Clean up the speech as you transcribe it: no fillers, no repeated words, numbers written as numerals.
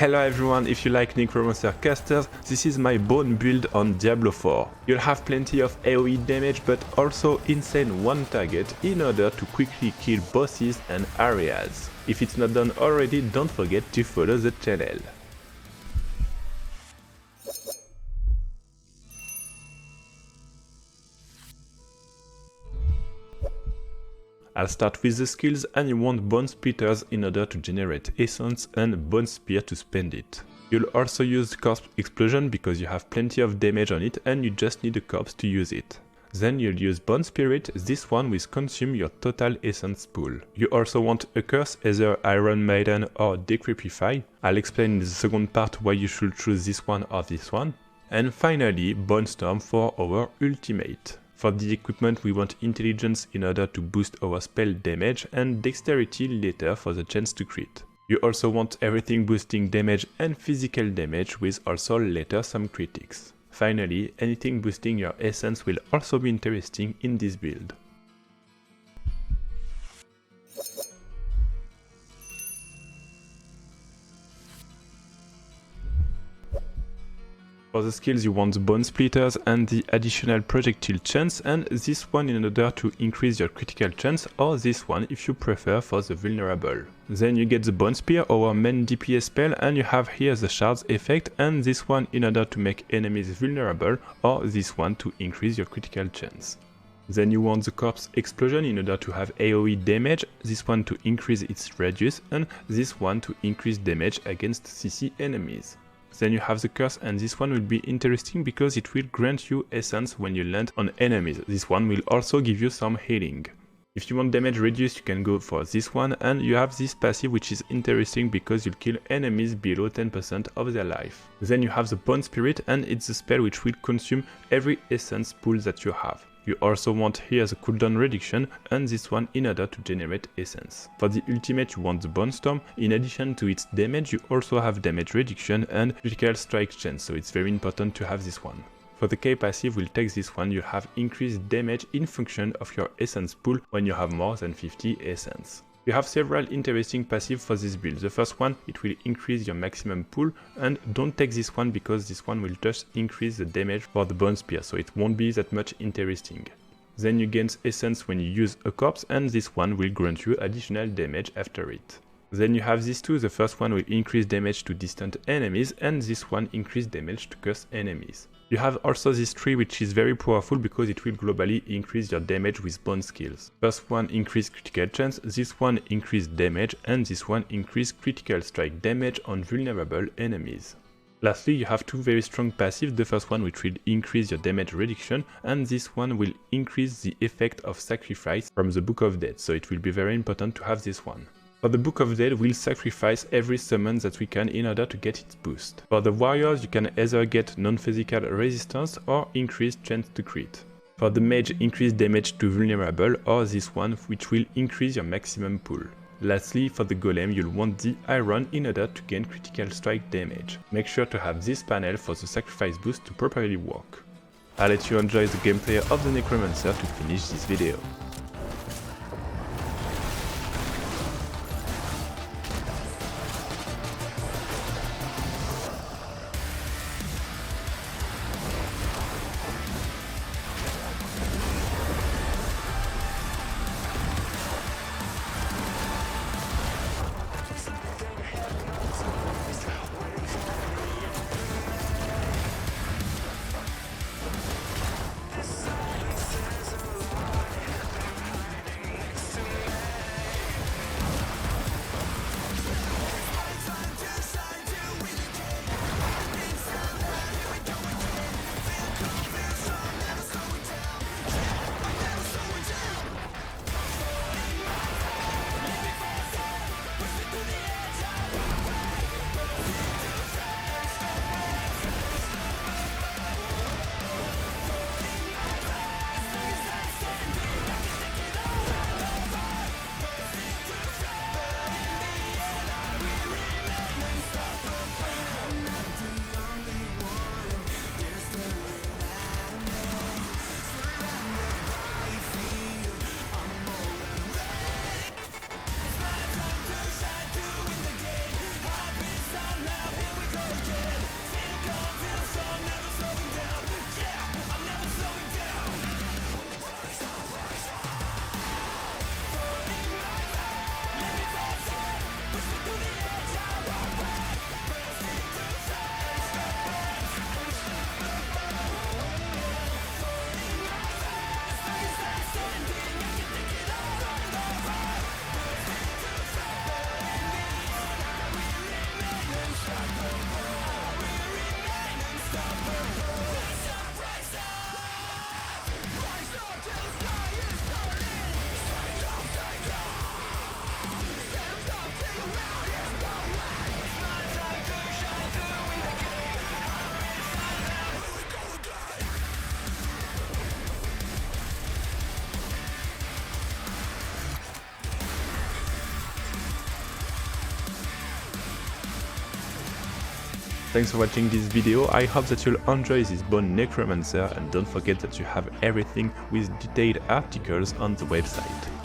Hello everyone, if you like Necromancer casters, this is my Bone build on Diablo 4. You'll have plenty of AoE damage but also insane one target in order to quickly kill bosses and areas. If it's not done already, don't forget to follow the channel. I'll start with the skills, and you want Bone Splitters in order to generate essence and Bone Spear to spend it. You'll also use Corpse Explosion because you have plenty of damage on it and you just need a corpse to use it. Then you'll use Bone Spirit, this one will consume your total essence pool. You also want a curse, either Iron Maiden or Decrepify. I'll explain in the second part why you should choose this one or this one. And finally, Bone Storm for our ultimate. For the equipment we want Intelligence in order to boost our spell damage and Dexterity later for the chance to crit. You also want everything boosting damage and physical damage with also later some critics. Finally, anything boosting your essence will also be interesting in this build. For the skills you want Bone Splitters and the additional projectile chance, and this one in order to increase your critical chance, or this one if you prefer for the vulnerable. Then you get the Bone Spear, our main DPS spell, and you have here the shards effect, and this one in order to make enemies vulnerable, or this one to increase your critical chance. Then you want the Corpse Explosion in order to have AoE damage, this one to increase its radius, and this one to increase damage against CC enemies. Then you have the curse, and this one will be interesting because it will grant you essence when you land on enemies. This one will also give you some healing. If you want damage reduced, you can go for this one, and you have this passive which is interesting because you'll kill enemies below 10% of their life. Then you have the Bone Spirit, and it's a spell which will consume every essence pool that you have. You also want here the cooldown reduction and this one in order to generate essence. For the ultimate you want the Bone Storm. In addition to its damage, you also have damage reduction and critical strike chance, so it's very important to have this one. For the K passive, we'll take this one. You have increased damage in function of your essence pool when you have more than 50 essence. You have several interesting passives for this build. The first one, it will increase your maximum pool, and don't take this one because this one will just increase the damage for the Bone Spear, so it won't be that much interesting. Then you gain essence when you use a corpse, and this one will grant you additional damage after it. Then you have these two. The first one will increase damage to distant enemies, and this one increase damage to cursed enemies. You have also this tree which is very powerful because it will globally increase your damage with bone skills. First one increase critical chance, this one increase damage, and this one increase critical strike damage on vulnerable enemies. Lastly, you have two very strong passives, the first one which will increase your damage reduction, and this one will increase the effect of sacrifice from the Book of Dead, so it will be very important to have this one. For the Book of Dead, we'll sacrifice every summon that we can in order to get its boost. For the warriors, you can either get non-physical resistance or increased chance to crit. For the mage, increased damage to vulnerable, or this one which will increase your maximum pool. Lastly, for the golem, you'll want the iron in order to gain critical strike damage. Make sure to have this panel for the sacrifice boost to properly work. I'll let you enjoy the gameplay of the Necromancer to finish this video. Thanks for watching this video. I hope that you'll enjoy this Bone Necromancer, and don't forget that you have everything with detailed articles on the website.